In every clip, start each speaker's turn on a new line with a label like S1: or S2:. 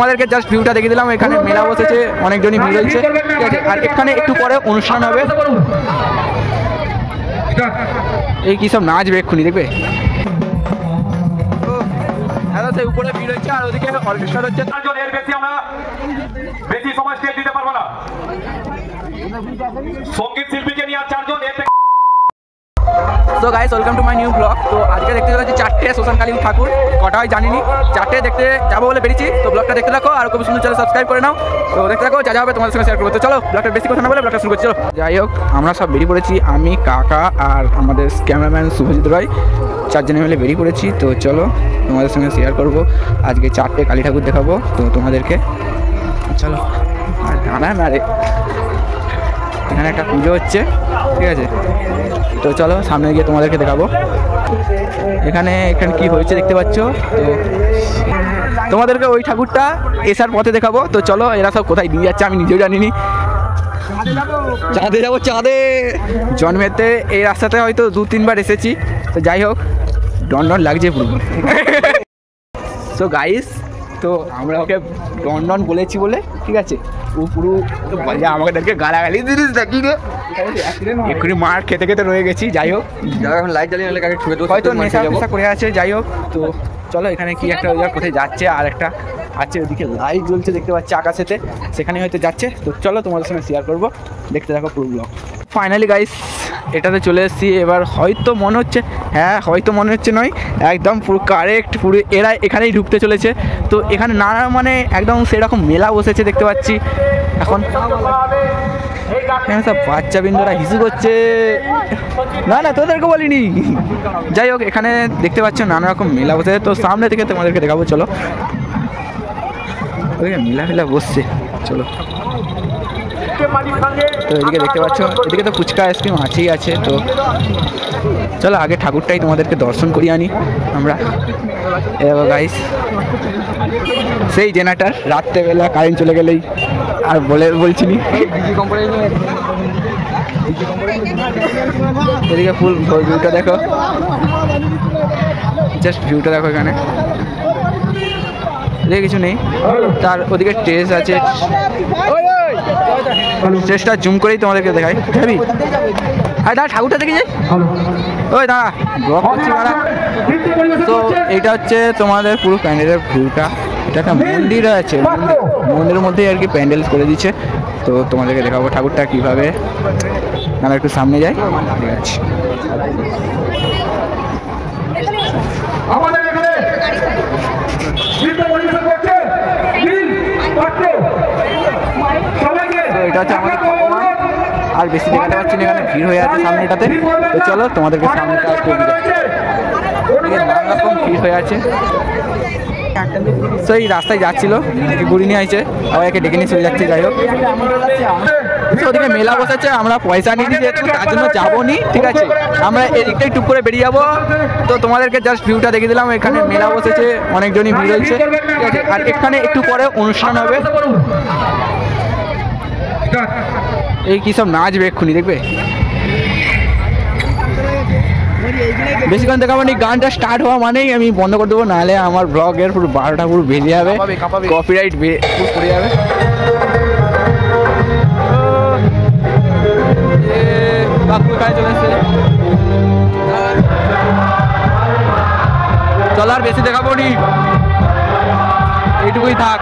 S1: তোমাদেরকে জাস্ট ভিউটা দেখিয়ে দিলাম। এখানে মেলা বসেছে, অনেকজনই ভিড় হয়েছে, ঠিক আছে। আর এখানে একটু পরে অনুষ্ঠান হবে। এই কি সব নাচবে এক্ষুনি, দেখবে। সেই উপরে ভিড় হচ্ছে আর ওদিকে অর্কেস্ট্রা হচ্ছে।
S2: এর বেশি আমরা বেশি সময় স্টেজ দিতে পারবো না। সঙ্গীত শিল্পীকে নিয়ে 4 জন।
S1: So guys, welcome to my new blog. তো আজকে দেখতে যাচ্ছি 4টে শ্মশানকালী ঠাকুর, কটা হয় জানিনি। 4টে দেখতে যাবো বলে বেরিয়েছি। তো ব্লগটা দেখতে থাকো আর খুব সুন্দর চ্যানেল সাবস্ক্রাইব করে নাও। তো দেখতে থাকো, যা হবে তোমাদের সঙ্গে শেয়ার করবো। তো চলো, ব্লগটা বেশি কথা না বলে ব্লগটা শুরু করছি। চলো, যাই হোক, আমরা সব বেরিয়ে পড়েছি। আমি, কাকা আর আমাদের ক্যামেরাম্যান শুভজিৎ রয়, 4 জনে মিলে বেরিয়ে পড়েছি। তো চলো, তোমাদের সঙ্গে শেয়ার করবো। আজকে 4টে কালী ঠাকুর দেখাবো তো তোমাদেরকে। চলো, আর জানা না রে, এখানে একটা পুজো হচ্ছে, ঠিক আছে। তো চলো সামনে গিয়ে তোমাদেরকে দেখাবো এখানে কি হয়েছে দেখতে পাচ্ছ। তো তোমাদেরকে ওই ঠাকুরটা এসার পথে দেখাবো। তো চলো, এরা সব কোথায় নিয়ে যাচ্ছে আমি নিজেও জানিনি। চাঁদে যাবো, চাঁদে। জন্মেতে এই রাস্তাতে হয়তো 2-3 বার এসেছি। তো যাই হোক, ডন ডন লাগছে পুরো। তো গাইস, তো আমরা ওকে ডন ডন বলেছি বলে, ঠিক আছে, ও পুরো আমাদেরকে গালাগালি দিস দেখি রে। এক্ষুনি মার খেতে খেতে রয়ে গেছি। যাই হোক, এখন লাইট জ্বালিয়ে হয়তো নেশা ফেশা করে আছে। যাই হোক, তো চলো, এখানে কি একটা কোথায় যাচ্ছে আর একটা আছে, ওদিকে লাইট জ্বলছে দেখতে পাচ্ছি আকাশেতে, সেখানে হয়তো যাচ্ছে। তো চলো, তোমাদের সঙ্গে শেয়ার করবো, দেখতে থাকো পুরো ব্লগ। ফাইনালি গাইস, এটাতে চলে এসেছি। এবার হয়তো মনে হচ্ছে, হ্যাঁ হয়তো মনে হচ্ছে নয়, একদম পুরো কারেক্ট, পুরো এরা এখানেই ঢুকতে চলেছে। তো এখানে নানা মানে একদম সেরকম মেলা বসেছে দেখতে পাচ্ছি। এখন সব বাচ্চা বিন্দুরা হিসু করছে, না না তোদেরকে বলিনি। যাই হোক, এখানে দেখতে পাচ্ছ নানা রকম মেলা বসেছে। তো সামনে থেকে তোমাদেরকে দেখাবো, চলো। মেলা ফেলা বসছে, চলো। তো এদিকে দেখতে পাচ্ছ, এদিকে তো ফুচকা আইসক্রিম আছেই আছে। তো চলো, আগে ঠাকুরটাই তোমাদেরকে দর্শন করিয়ে আনি আমরা। এবার গাইস, সেই জেনারেটার রাত্রেবেলা কারেন্ট চলে গেলেই আর বলছি নি। এদিকে ফুল ভিউটা দেখো, জাস্ট ভিউটা দেখো। এখানে এদিকে কিছু নেই, তার ওদিকে স্টেজ আছে। স্টেজটা জুম করেই তোমাদেরকে দেখাই, ভাবি। আর দাঁড়া, ঠাকুরটা দেখে যাই। ওই দাঁড়া, ব্লগ করছি দাঁড়া। তো এইটা হচ্ছে তোমাদের পুরো প্যান্ডেলের ভিউটা। এটা একটা মন্দির আছে, মন্দিরের মধ্যেই আর কি প্যান্ডেল করে দিচ্ছে। তো তোমাদেরকে দেখাবো ঠাকুরটা কীভাবে। আমরা একটু সামনে যাই, ঠিক আছে। তো এটা হচ্ছে আমাদের ভগবান। আর বেশি দেখাতে পারছি না, এখানে ভিড় হয়ে আছে সামনেটাতে। তো চলো, তোমাদেরকে সামনেটা একটু নানা রকম ভিড় হয়ে আছে। তো এই রাস্তায় যাচ্ছিল, ঘুরি নিয়ে আসছে, আবার একে ডেকে নিয়ে চলে যাচ্ছে। যাই হোক, ওদিকে মেলা বসেছে, আমরা পয়সা নিয়ে যেহেতু তার জন্য যাবো নি, ঠিক আছে। আমরা এদিকটাই টুক করে বেরিয়ে যাবো। তো তোমাদেরকে জাস্ট ভিউটা দেখিয়ে দিলাম। এখানে মেলা বসেছে, অনেকজনই ভিড় হয়েছে, ঠিক আছে। আর এখানে একটু পরে অনুষ্ঠান হবে। এই কি সব নাচবে এক্ষুনি, দেখবে। বেশিক্ষণ দেখাবো নি, গানটা স্টার্ট হওয়া মানেই আমি বন্ধ করে দেবো, নাহলে আমার ব্লগের পুরো 12টা পুরো বেজে যাবে, কপিরাইট পড়ে যাবে। চলে এসছে, চলো আর বেশি দেখাবো নি, এইটুকুই থাক।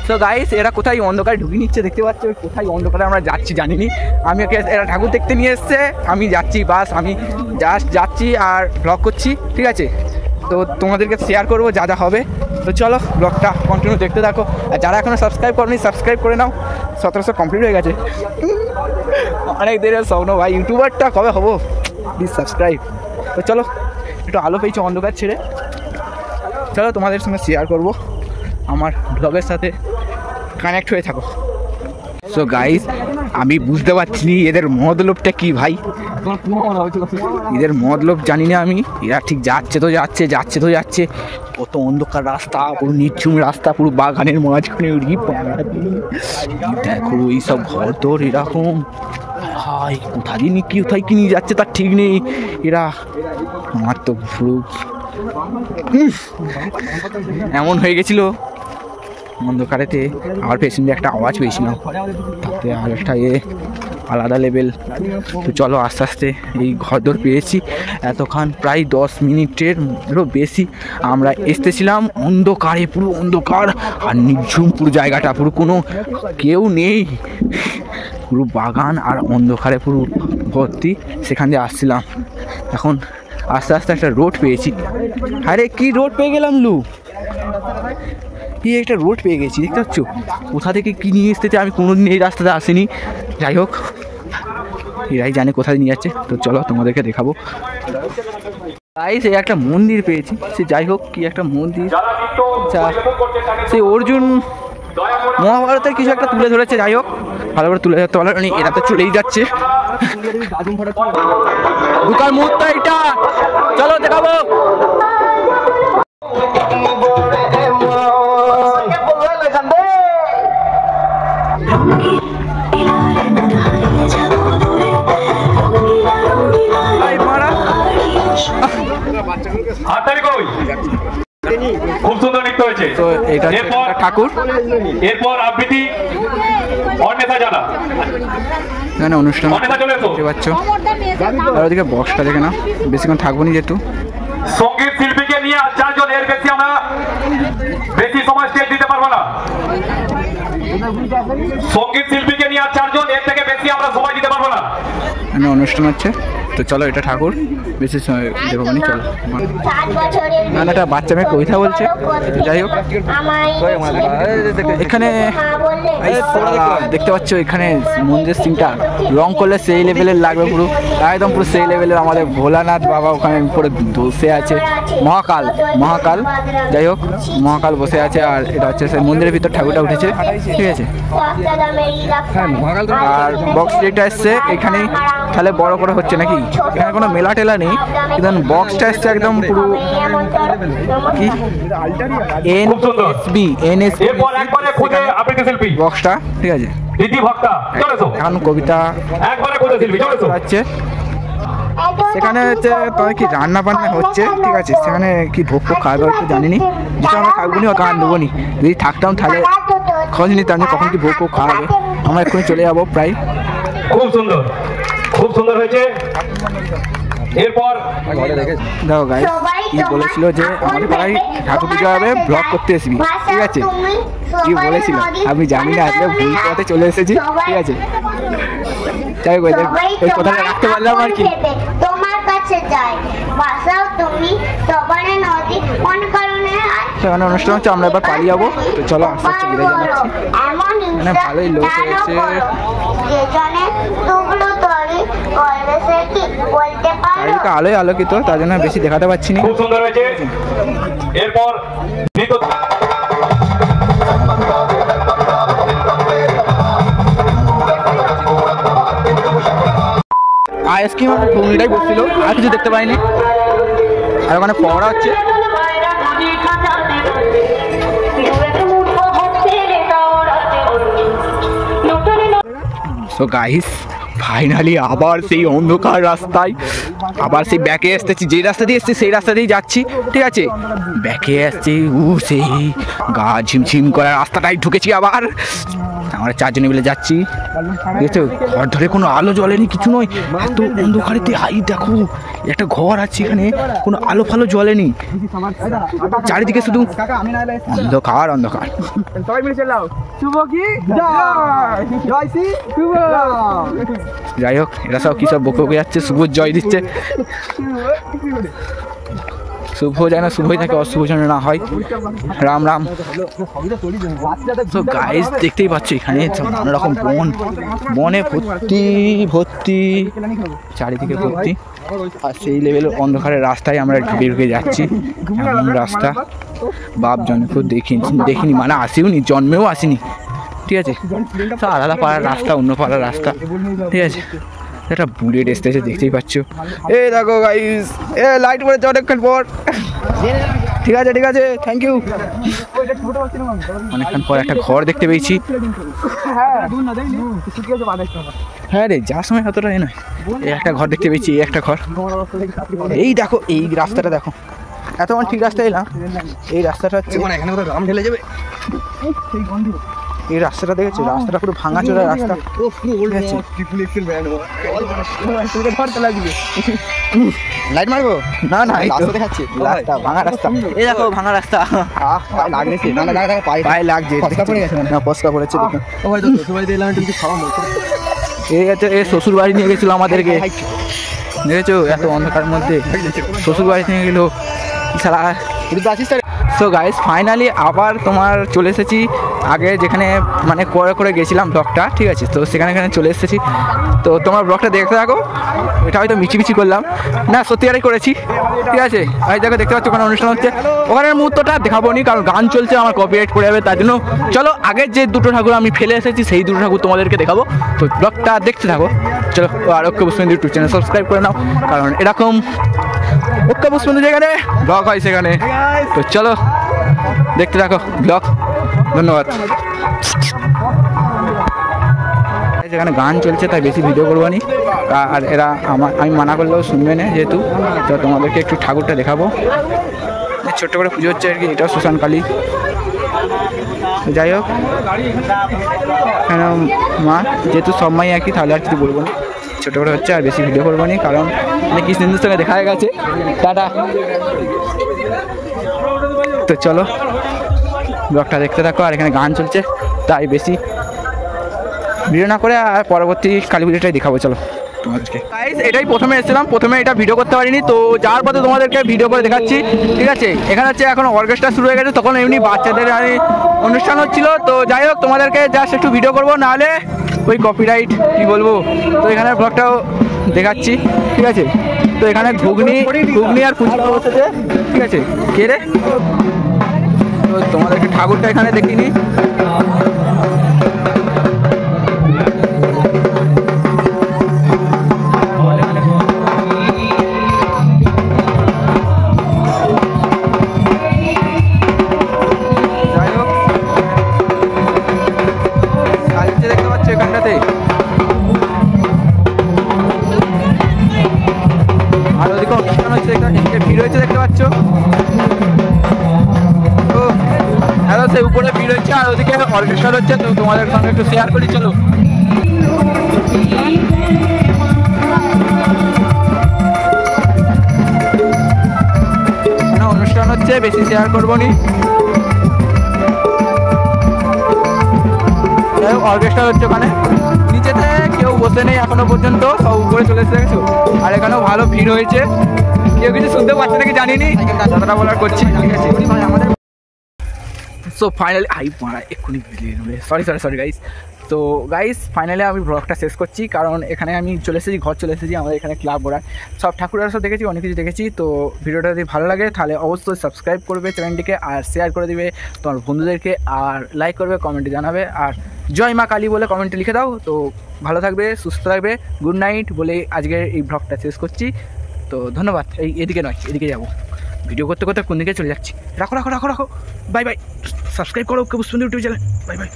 S1: তো গাইস, এরা কোথায় অন্ধকারে ঢুকিয়ে নিচ্ছে দেখতে পাচ্ছ। কোথায় অন্ধকারে আমরা যাচ্ছি জানিনি। আমি ওকে, এরা ঠাকুর দেখতে নিয়ে এসছে, আমি যাচ্ছি, বাস আমি জাস্ট যাচ্ছি আর ব্লগ করছি, ঠিক আছে। তো তোমাদেরকে শেয়ার করবো যা যা হবে। তো চলো, ব্লগটা কন্টিনিউ দেখতে থাকো। আর যারা এখনও সাবস্ক্রাইব করনি, সাবস্ক্রাইব করে নাও। 1700 কমপ্লিট হয়ে গেছে, অনেক দেরের স্বপ্ন ভাই, ইউটিউবারটা কবে হবো। Please subscribe. তো চলো, একটু আলো পেয়েছি অন্ধকার ছেড়ে। চলো, তোমাদের সঙ্গে শেয়ার করবো, আমার ব্লগের সাথে কানেক্ট হয়ে থাকো। সো গাইস, আমি বুঝতে পারছি না এদের মতলবটা কি ভাই। এদের মতলব জানি না আমি। এরা ঠিক যাচ্ছে তো যাচ্ছে, যাচ্ছে তো যাচ্ছে। কত অন্ধকার রাস্তা, পুরো নিঝুম রাস্তা, পুরো বাগানের মাঝখানে। দেখো এইসব ঘর তোর এরকম, ভাই কোথায় কি নিয়ে যাচ্ছে তার ঠিক নেই। এরা আমার তো পুরো এমন হয়ে গেছিল অন্ধকারেতে, আবার পেছনে একটা আওয়াজ পেয়েছিলাম, তাতে আর একটা আলাদা লেভেল। তো চলো আস্তে আস্তে এই ঘরদোর পেয়েছি। এতক্ষণ প্রায় 10 মিনিটেরও বেশি আমরা এসতেছিলাম অন্ধকারে, পুরো অন্ধকার আর নিঝুম পুরো জায়গাটা, পুরো কোনো কেউ নেই, পুরো বাগান আর অন্ধকারে পুরো ভর্তি। সেখান দিয়ে আসছিলাম, এখন আস্তে আস্তে একটা রোড পেয়েছি। আরে কি রোড পেয়ে গেলাম লু, একটা রোড পেয়ে গেছি, দেখতে পাচ্ছ? কোথা থেকে কী নিয়ে এসতেছে, আমি কোনোদিন এই রাস্তাতে আসিনি। যাই হোক, এরাই জানে কোথায় নিয়ে যাচ্ছে। তো চলো তোমাদেরকে দেখাবো। তাই সে একটা মন্দির পেয়েছি, সে যাই হোক কি একটা মন্দির। আচ্ছা, সেই অর্জুন মহাভারতের কিছু একটা তুলে ধরেছে। যাই হোক, ভালো করে তুলে ধরতে পারলো না, এরা তো চলেই যাচ্ছে। ঢুকার মুহূর্ত এটা, চলো দেখাবো।
S2: খুব সুন্দর নৃত্য হয়েছে।
S1: তো এটা ঠাকুর,
S2: এরপর আবৃত্তি অন্যথা জানা
S1: এখানে অনুষ্ঠান দেখতে পাচ্ছ। আর ওদিকে বক্সটা দেখে না, বেশিক্ষণ থাকবো নি যেহেতু।
S2: সঙ্গীত শিল্পীকে নিয়ে 4 জন, এর বেশি আমরা বেশি সময় স্টেজ দিতে পারবো না। সঙ্গীত শিল্পীকে নিয়ে 4 জন, এর থেকে বেশি আমরা সময় দিতে পারবো না।
S1: এখানে অনুষ্ঠান হচ্ছে, তো চলো এটা ঠাকুর, বেশি সময় দেবো মানে। চলো, না একটা বাচ্চা মেয়ে কবিতা বলছে। যাই হোক, এখানে দেখতে পাচ্ছ, এখানে মন্দির সিনটা রং করলে সেই লেভেলের লাগবে, পুরো একদম পুরো সেই লেভেলের। আমাদের ভোলানাথ বাবা ওখানে পুরো বসে আছে, মহাকাল। যাই হোক, মহাকাল বসে আছে, আর এটা হচ্ছে সেই মন্দিরের ভিতর ঠাকুরটা উঠেছে, ঠিক আছে। আর বক্স যেটা এসছে এখানেই তাহলে বড় করে হচ্ছে নাকি, এখানে কোনো মেলা টেলা নেই, কিন্তু বক্সটা এসছে একদম পুরো কি NSB বক্সটা, ঠিক আছে। এখন কবিতা হচ্ছে, সেখানে হচ্ছে তোমার কি রান্না বান্না হচ্ছে, ঠিক আছে। সেখানে কি ভোগ খাওয়াবে হয়তো জানিনি, যেটা আমরা থাকবো নি বা গান দেবো নি। যদি থাকতাম তাহলে খোঁজ নিতাম যে কখন কি ভোগ খাওয়াবে। আমরা এক্ষুনি চলে যাবো প্রায়।
S2: খুব সুন্দর, খুব সুন্দর হয়েছে। এরপর
S1: দেখো গাইস, কি বলেছিল যে আমাদের পাড়ায় ঠাকুর পুজো হবে, ব্লগ করতে আসবি, ঠিক আছে। কি বলেছিল আমি জানি না, আজকে ভুল পথে চলে এসেছি, ঠিক আছে। যাই হোক, ওই কথাটা রাখতে পারলাম আর কি। সেখানে অনুষ্ঠান হচ্ছে, আমরা এবার পালিয়ে যাবো। তো চলো আস্তে আস্তে বিদায় জানাচ্ছি। মানে ভালোই লোক হয়েছে, চারিদিকে আলোয় আলোকিত, তার জন্য বেশি দেখাতে পারছি না।
S2: খুব সুন্দর হয়েছে। এরপর
S1: আইসক্রিম আর ঘুগনিটাই বসছিল, আর কিছু দেখতে পাইনি। আর ওখানে পড়া হচ্ছে। সো গাইস, ফাইনালি আবার সেই অন্ধকার রাস্তায়, আবার সেই ব্যাকে আসতেছি, যে রাস্তা দিয়ে এসছি সেই রাস্তা দিয়ে যাচ্ছি, ঠিক আছে। ব্যাকে আসছি, সেই গা ঝিমঝিম করা রাস্তাটাই ঢুকেছি আবার। আমরা 4 জনে মিলে যাচ্ছি, ঠিক আছে। ঘর ধরে কোনো আলো জ্বলেনি, কিছু নয়, এত অন্ধকারেতে। হাই দেখো, একটা ঘর আছে এখানে, কোনো আলো ফালো জ্বলেনি, চারিদিকে শুধু অন্ধকার অন্ধকার। যাই হোক, এরা সব কি সব বকে যাচ্ছে, শুভ জয় দিচ্ছে। শুভ যেন শুভই থাকে, অশুভ যেন না হয়। রাম রাম। তো গাইস, দেখতেই পাচ্ছ এখানে নানা রকম বনে ভর্তি, চারিদিকে ভর্তি। আর সেই লেভেলের অন্ধকারের রাস্তায় আমরা ঢুকে যাচ্ছি। এমন রাস্তা বাপ জন্মে দেখিনি, মানে আসিওনি, জন্মেও আসিনি, ঠিক আছে। তো আলাদা পাড়ার রাস্তা, অন্য পাড়ার রাস্তা, ঠিক আছে। একটা বুলেট এসতেছে, দেখতেই পাচ্ছ। এই দেখো গাইস, লাইট পড়েছে অনেকক্ষণ পর, ঠিক আছে ঠিক আছে, থ্যাংক ইউ। অনেকক্ষণ পর একটা ঘর দেখতে পেয়েছি। হ্যাঁ রে, যার সময় এতটা নয়, এই একটা ঘর দেখতে পেয়েছি, এই একটা ঘর। এই দেখো, এই রাস্তাটা দেখো, এতক্ষণ ঠিক রাস্তায় এলাম, এই রাস্তাটা হচ্ছে
S3: এখানে কোথাও গ্রাম ঢেলে যাবে।
S1: এই রাস্তাটা দেখেছো, রাস্তাটা পুরো ভাঙা চোরা রাস্তা।
S3: লাইট মারবো
S1: না না, এই তো
S3: রাস্তা দেখাচ্ছি
S1: রাস্তা ভাঙা রাস্তা, এই দেখো ভাঙা রাস্তা।
S3: লাগছে না না না
S1: পায়ে লাগছে,
S3: ফসকা পড়ে গেছে
S1: না ফসকা পড়েছে দেখো।
S3: ও ভাই তো সবাই দিলাম একটু খাওয়া মতো।
S1: এই হচ্ছে এ শ্বশুর বাড়ি নিয়ে গেছিল আমাদেরকে, দেখেছো এত অন্ধকার মধ্যে শ্বশুর বাড়ি নিয়ে গেলো সারা।
S3: আসিস
S1: সো গাইস ফাইনালি আবার তোমার চলে এসেছি আগে যেখানে মানে করে গেছিলাম ব্লগটা, ঠিক আছে। তো সেখানে চলে এসেছি, তো তোমার ব্লগটা দেখতে থাকো। এটা হয়তো মিছি করলাম না, সত্যিকারই করেছি, ঠিক আছে। আর এই জায়গায় দেখতে পাচ্ছ ওখানে অনুষ্ঠান হচ্ছে, ওখানের মুহূর্তটা দেখাবো নি কারণ গান চলছে, আমার কপিরাইট পড়ে যাবে, তার জন্য চলো আগের যে দুটো ঠাকুর আমি ফেলে এসেছি সেই দুটো ঠাকুর তোমাদেরকে দেখাবো। তো ব্লগটা দেখতে থাকো চলো। আর ওকে পুষ্পেন্দু ইউটিউব চ্যানেল সাবস্ক্রাইব করে নাও কারণ এরকম ওকে পুষ্পেন্দু যেখানে ব্লগ হয় সেখানে। তো চলো দেখতে থাকো ব্লগ, ধন্যবাদ। যেখানে গান চলছে তাই বেশি ভিডিও করবো নি, আর এরা আমি মানা করলেও শুনবে না যেহেতু। তো তোমাদেরকে একটু ঠাকুরটা দেখাবো, ছোট্ট করে পুজো হচ্ছে আর কি, এটাও শ্মশান কালী। যাই হোক এখানে মা, যেহেতু সব মাই একই তাহলে আর কিছু বলবো না, ছোটো করে হচ্ছে আর বেশি ভিডিও করবো নি কারণ কৃষ্ণেন্দুর সঙ্গে দেখা হয়ে গেছে। টাটা। তো চলো ব্লগটা দেখতে থাকো, আর এখানে গান চলছে তাই বেশি ভিডিও না করে আর পরবর্তী কালী পুজোটাই দেখাবো চলো তোমাদেরকে। গাইস এটাই প্রথমে এসেছিলাম, প্রথমে এটা ভিডিও করতে পারিনি, তো যাওয়ার পথে তোমাদেরকে ভিডিও করে দেখাচ্ছি, ঠিক আছে। এখানে হচ্ছে এখন অর্কেস্ট্রা শুরু হয়ে গেছে, তখন এমনি বাচ্চাদের অনুষ্ঠান হচ্ছিল। তো যাই হোক তোমাদেরকে জাস্ট একটু ভিডিও করবো, নাহলে ওই কপিরাইট কী বলবো। তো এখানে ব্লগটাও দেখাচ্ছি, ঠিক আছে। তো এখানে ঘুগনি আর ফুচকা বসেছে, ঠিক আছে। কে রে? তো তোমাদেরকে ঠাকুরটা এখানে দেখিনি। যাই হোক দেখতে পাচ্ছ এখানটাতে, আর ওদিকে অনুষ্ঠান হচ্ছে, ভিড় হয়েছে দেখতে পাচ্ছ। তো হ্যালো সেই উপরে ভিড় হচ্ছে আর ওদিকে অর্কেস্ট্রা হচ্ছে, তো তোমাদের সঙ্গে একটু শেয়ার করি চলো। অনুষ্ঠান হচ্ছে, বেশি শেয়ার করবো নি। অর্কেস্ট্রা হচ্ছে ওখানে, নিচেতে কেউ বসে নেই এখনো পর্যন্ত, সব উপরে চলে এসে গেছো। আর এখানেও ভালো ভিড় হয়েছে, কেউ কিছু শুনতে পাচ্ছে নাকি জানিনি, যতটা বলার করছি, ঠিক আছে। আমাদের সো ফাইনালি এক্ষুনি সরি গাইস। তো গাইস ফাইনালি আমি ব্লগটা শেষ করছি কারণ এখানে আমি চলে এসেছি আমাদের এখানে ক্লাব ওরা সব ঠাকুরের সব দেখেছি, অনেক কিছু দেখেছি। তো ভিডিওটা যদি ভালো লাগে তাহলে অবশ্যই সাবস্ক্রাইব করবে চ্যানেলটিকে, আর শেয়ার করে দিবে তোমার বন্ধুদেরকে, আর লাইক করবে, কমেন্টে জানাবে, আর জয় মা কালী বলে কমেন্টে লিখে দাও। তো ভালো থাকবে, সুস্থ থাকবে, গুড নাইট বলে আজকের এই ব্লগটা শেষ করছি। তো ধন্যবাদ। এদিকে নয়, এদিকে যাবো, ভিডিও করতে কোন দিকে চলে যাচ্ছি। রাখো, বাই বাই। সাবস্ক্রাইব করো okay Pushpendu YouTube channel, bye by.